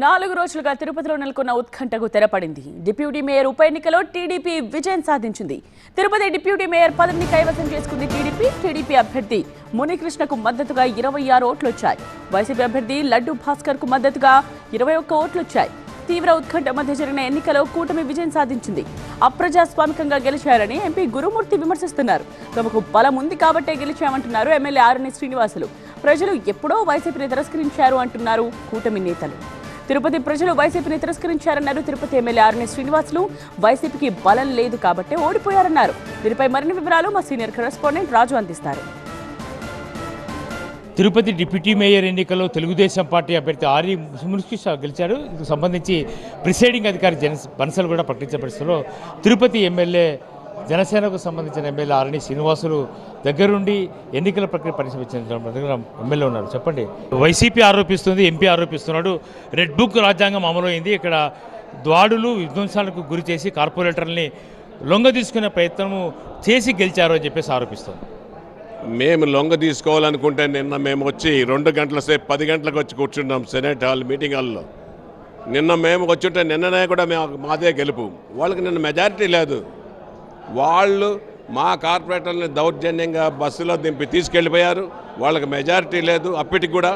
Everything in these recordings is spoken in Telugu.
4 రోజులుగా తిరుపతిలో నెలకొన్న ఉత్కంఠకు తెరపడింది. డిప్యూటీ మేయర్ ఉప ఎన్నికలో టీడీపీ విజయం సాధించింది. తిరుపతి డిప్యూటీ మేయర్ పదవిని కైవసం చేసుకుంది టీడీపీ అభ్యర్థి మునికృష్ణకు మద్దతుగా 26 ఓట్లు వచ్చాయి. వైసీపీ అభ్యర్థి లడ్డు భాస్కర్ కు మద్దతుగా 21 ఓట్లు వచ్చాయి. తీవ్ర ఉత్కంఠ మధ్య జరిగిన ఎన్నికలో కూటమి విజయం సాధించింది. అప్రజాస్వామికంగా గెలిచారని ఎంపీ గురుమూర్తి విమర్శిస్తున్నారు. తమకు బలం ఉంది కాబట్టే గెలిచామంటున్నారు ఎమ్మెల్యే ఆరణి శ్రీనివాసులు. ప్రజలు ఎప్పుడో వైసీపీని తిరస్కరించారు అంటున్నారు కూటమి నేతలు. తిరుపతి ప్రజలు వైసీపీని తిరస్కరించారన్నారు తిరుపతి ఎమ్మెల్యే ఆరణి శ్రీనివాసులు. వైసీపీకి బలం లేదు కాబట్టే ఓడిపోయారన్నారు. దీనిపై మరిన్ని వివరాలు మా సీనియర్ కరెస్పాండెంట్ రాజు అందిస్తారు. తిరుపతి డిప్యూటీ మేయర్ ఎన్నికల్లో తెలుగుదేశం పార్టీ అభ్యర్థి ఆర్ఈ మునికృష్ణ గెలిచారు. ఇందుకు సంబంధించి ప్రిసైడింగ్ అధికారి బన్సల్ కూడా ప్రకటించిన పరిస్థితుల్లో తిరుపతి ఎమ్మెల్యే జనసేనకు సంబంధించిన ఎమ్మెల్యే ఆరణి శ్రీనివాసులు దగ్గరుండి ఎన్నికల ప్రక్రియ పరిశీలించిన ఎమ్మెల్యే ఉన్నారు. చెప్పండి, వైసీపీ ఆరోపిస్తుంది, ఎంపీ ఆరోపిస్తున్నాడు, రెడ్ బుక్ రాజ్యాంగం అమలైంది, ఇక్కడ దాడులు విధ్వంసాలకు గురి చేసి కార్పొరేటర్ని లొంగ తీసుకునే ప్రయత్నము చేసి గెలిచారు అని చెప్పేసి ఆరోపిస్తుంది. మేము లొంగ తీసుకోవాలనుకుంటే నిన్న మేము వచ్చి 2 గంటల సేపు 10 గంటలకు వచ్చి కూర్చున్నాం సెనేట్ హాల్ మీటింగ్ హాల్లో. నిన్న మేము వచ్చుంటే నిన్ననే కూడా మాదే గెలుపు. వాళ్ళకి నిన్న మెజారిటీ లేదు. వాళ్ళు మా కార్పొరేటర్ని దౌర్జన్యంగా బస్సులో దింపి తీసుకెళ్ళిపోయారు. వాళ్ళకి మెజారిటీ లేదు. అప్పటికి కూడా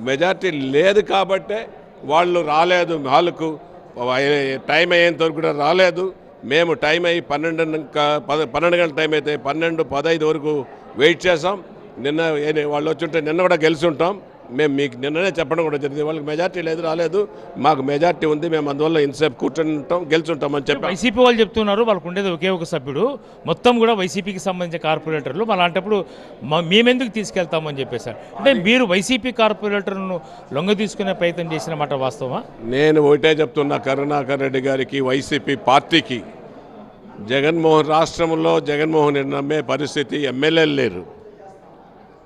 మెజారిటీ లేదు కాబట్టే వాళ్ళు రాలేదు హాలుకు. టైం అయ్యేంత వరకు కూడా రాలేదు. మేము టైం అయ్యి 12 గంటల టైం అయితే 12:15 వరకు వెయిట్ చేసాం. నిన్న వాళ్ళు వచ్చుంటే నిన్న కూడా గెలిచి ఉంటాం. మేము మీకు నిన్ననే చెప్పడం కూడా జరిగింది. వాళ్ళకి మెజార్టీ లేదు, రాలేదు. మాకు మెజార్టీ ఉంది, మేము అందువల్ల ఇంతసేపు కూర్చొని ఉంటాం, గెలిచి ఉంటామని చెప్పి వైసీపీ వాళ్ళు చెప్తున్నారు. వాళ్ళకు ఉండేది ఒకే ఒక సభ్యుడు, మొత్తం కూడా వైసీపీకి సంబంధించిన కార్పొరేటర్లు. అలాంటప్పుడు మేమెందుకు తీసుకెళ్తామని చెప్పేశారు. అంటే మీరు వైసీపీ కార్పొరేటర్ను లొంగ తీసుకునే ప్రయత్నం చేసిన మాట వాస్తవమా? నేను ఒకటే చెప్తున్నా, కరుణాకర్ రెడ్డి గారికి, వైసీపీ పార్టీకి రాష్ట్రంలో జగన్మోహన్ రెడ్డి నమ్మే పరిస్థితి ఎమ్మెల్యేలు లేరు,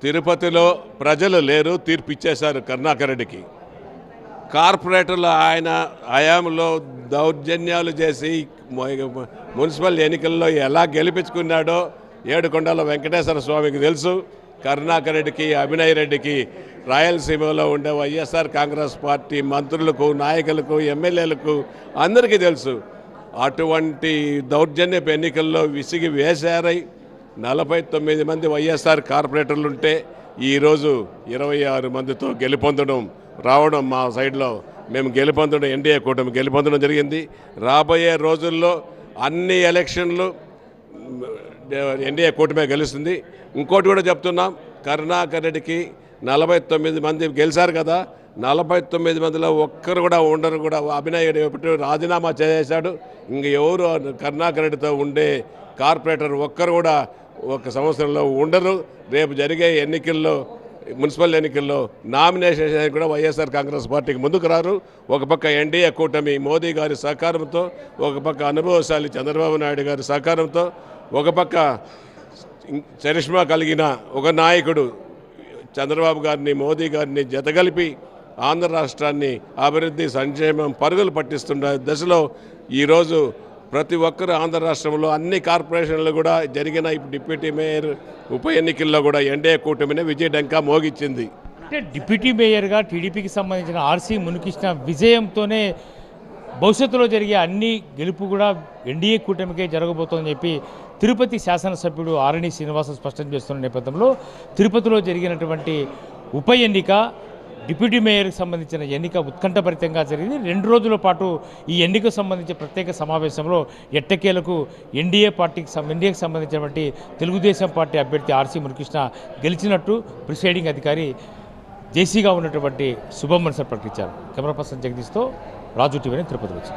తిరుపతిలో ప్రజలు లేరు. తీర్పు ఇచ్చేశారు కరుణాకర్ రెడ్డికి. కార్పొరేటర్లు ఆయన హయాంలో దౌర్జన్యాలు చేసి మున్సిపల్ ఎన్నికల్లో ఎలా గెలిపించుకున్నాడో ఏడుకొండల వెంకటేశ్వర స్వామికి తెలుసు. కరుణాకర్ రెడ్డికి, అభినయ్ రెడ్డికి, రాయలసీమలో ఉండే వైఎస్ఆర్ కాంగ్రెస్ పార్టీ మంత్రులకు, నాయకులకు, ఎమ్మెల్యేలకు అందరికీ తెలుసు. అటువంటి దౌర్జన్యపు ఎన్నికల్లో విసిగి వేశారై 49 మంది వైఎస్ఆర్ కార్పొరేటర్లు ఉంటే ఈరోజు 26 మందితో గెలుపొందడం రావడం, మా సైడ్లో మేము గెలుపొందడం, ఎన్డీఏ కూటమి గెలుపొందడం జరిగింది. రాబోయే రోజుల్లో అన్ని ఎలక్షన్లు ఎన్డీఏ కూటమే గెలుస్తుంది. ఇంకోటి కూడా చెప్తున్నాం, కరుణాకర్ రెడ్డికి 49 మంది గెలిచారు కదా, 49 మందిలో ఒక్కరు కూడా ఉండరు. కూడా అభినయ్ రెడ్డి రాజీనామా చేశాడు. ఇంక ఎవరు కరుణాకర్ రెడ్డితో ఉండే కార్పొరేటర్ ఒక్కరు కూడా 1 సంవత్సరంలో ఉండరు. రేపు జరిగే ఎన్నికల్లో, మున్సిపల్ ఎన్నికల్లో నామినేషన్ కూడా వైఎస్ఆర్ కాంగ్రెస్ పార్టీకి ముందుకు రారు. ఒక పక్క ఎన్డీఏ కూటమి మోదీ గారి సహకారంతో, ఒక పక్క అనుభవశాలి చంద్రబాబు నాయుడు గారి సహకారంతో, ఒక పక్క చరిష్మా కలిగిన ఒక నాయకుడు చంద్రబాబు గారిని, మోదీ గారిని జతగలిపి ఆంధ్ర రాష్ట్రాన్ని అభివృద్ధి, సంక్షేమం పరుగులు పట్టిస్తున్న దశలో ఈరోజు ప్రతి ఒక్కరు ఆంధ్ర రాష్ట్రంలో అన్ని కార్పొరేషన్లు కూడా జరిగిన ఇప్పుడు డిప్యూటీ మేయర్ ఉప ఎన్నికల్లో కూడా ఎన్డీఏ కూటమినే విజయడంకా మోగించింది. అంటే డిప్యూటీ మేయర్గా టీడీపీకి సంబంధించిన ఆర్సీ మునికృష్ణ విజయంతోనే భవిష్యత్తులో జరిగే అన్ని గెలుపు కూడా ఎన్డీఏ కూటమికే జరగబోతోందని చెప్పి తిరుపతి శాసనసభ్యుడు ఆరణి శ్రీనివాస స్పష్టం చేస్తున్న నేపథ్యంలో తిరుపతిలో జరిగినటువంటి ఉప ఎన్నిక, డిప్యూటీ మేయర్కి సంబంధించిన ఎన్నిక ఉత్కంఠభరితంగా జరిగింది. 2 రోజుల పాటు ఈ ఎన్నికకు సంబంధించిన ప్రత్యేక సమావేశంలో ఎట్టకేలకు ఎన్డీఏకి సంబంధించినటువంటి తెలుగుదేశం పార్టీ అభ్యర్థి ఆర్సీ మునికృష్ణ గెలిచినట్టు ప్రిసైడింగ్ అధికారి జేసీగా ఉన్నటువంటి శుభం మన్సర్ ప్రకటించారు. కెమెరా పర్సన్ జగదీష్తో రాజు టీవీ తిరుపతి వచ్చి.